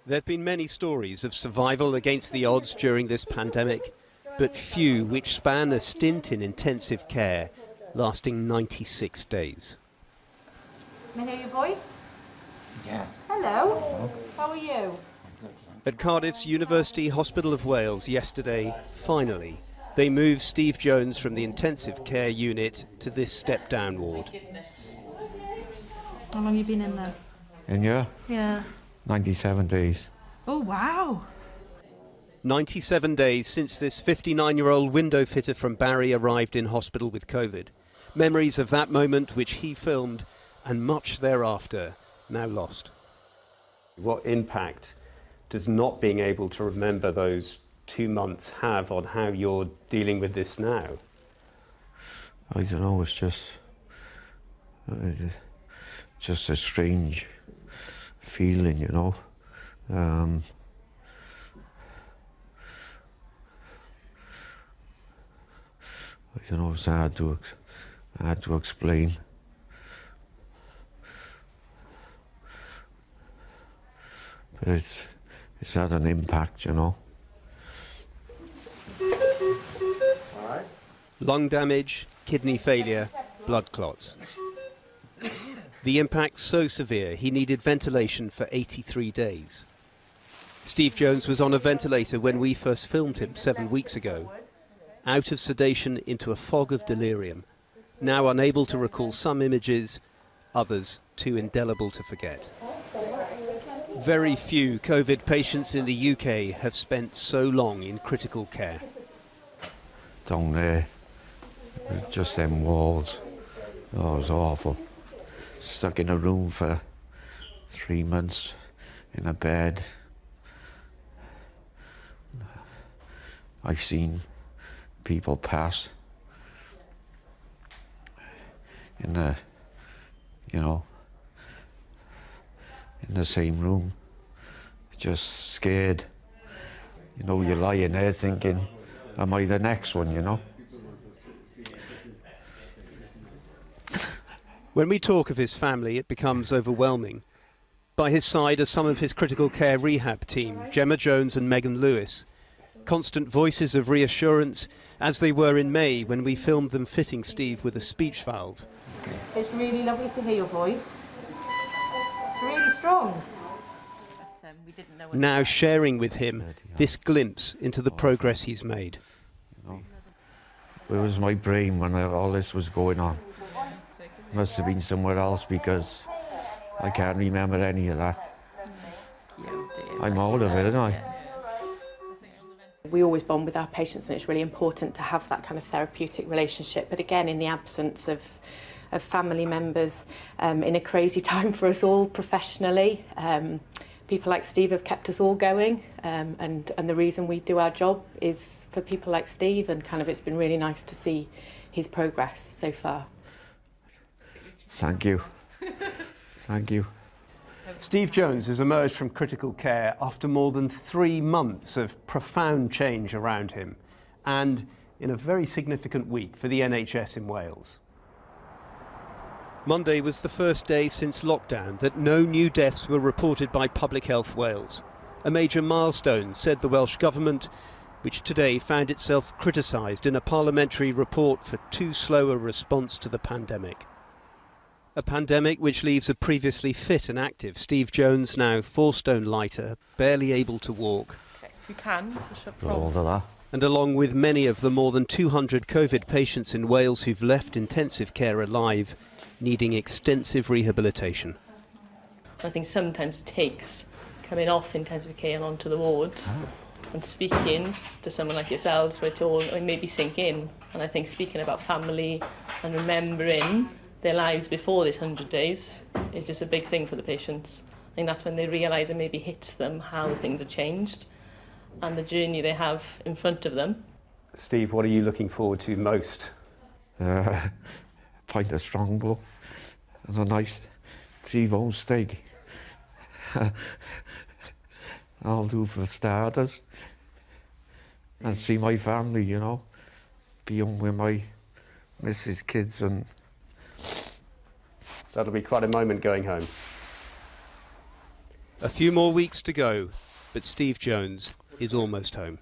There have been many stories of survival against the odds during this pandemic, but few which span a stint in intensive care lasting 96 days. Can I hear your voice? Yeah. Hello. How are you? At Cardiff's University Hospital of Wales yesterday, finally, they moved Steve Jones from the intensive care unit to this step-down ward. How long have you been in there? In here? Yeah. 97 days. Oh, wow. 97 days since this 59-year-old window fitter from Barry arrived in hospital with COVID. Memories of that moment which he filmed and much thereafter now lost. What impact does not being able to remember those 2 months have on how you're dealing with this now? I don't know, it's just a strange feeling, you know. I don't know, it's hard to explain. But it's had an impact, you know. Lung damage, kidney failure, blood clots. The impact so severe he needed ventilation for 83 days. Steve Jones was on a ventilator when we first filmed him 7 weeks ago. Out of sedation into a fog of delirium, now unable to recall some images, others too indelible to forget. Very few COVID patients in the UK have spent so long in critical care. Down there, just them walls. Oh, it was awful. Stuck in a room for 3 months in a bed. I've seen people pass in the, you know, in the same room, just scared. You know, you're lying there thinking, am I the next one, you know? When we talk of his family, it becomes overwhelming. By his side are some of his critical care rehab team, Gemma Jones and Megan Lewis. Constant voices of reassurance, as they were in May when we filmed them fitting Steve with a speech valve. It's really lovely to hear your voice. It's really strong. Now sharing with him this glimpse into the progress he's made. You know, where was my brain when all this was going on? Must have been somewhere else because I can't remember any of that. I'm out of it, aren't I? We always bond with our patients and it's really important to have that kind of therapeutic relationship. But again, in the absence of family members, in a crazy time for us all professionally, people like Steve have kept us all going. And the reason we do our job is for people like Steve, and kind of it's been really nice to see his progress so far. Thank you. Thank you. Steve Jones has emerged from critical care after more than 3 months of profound change around him, and in a very significant week for the NHS in Wales. Monday was the first day since lockdown that no new deaths were reported by Public Health Wales. A major milestone, said the Welsh Government, which today found itself criticised in a parliamentary report for too slow a response to the pandemic. A pandemic which leaves a previously fit and active Steve Jones now 4 stone lighter, barely able to walk. Okay, you can. All of that. And along with many of the more than 200 COVID patients in Wales who've left intensive care alive, needing extensive rehabilitation. I think sometimes it takes coming off intensive care and onto the wards and speaking to someone like yourselves where it all maybe sink in. And I think speaking about family and remembering their lives before this 100 days is just a big thing for the patients. I think that's when they realise it maybe hits them how things have changed and the journey they have in front of them. Steve, what are you looking forward to most? Pint of Strongbow and a nice T-bone steak. I'll do for starters. And see my family, you know. Be home with my missus, kids, and... That'll be quite a moment going home. A few more weeks to go, but Steve Jones is almost home.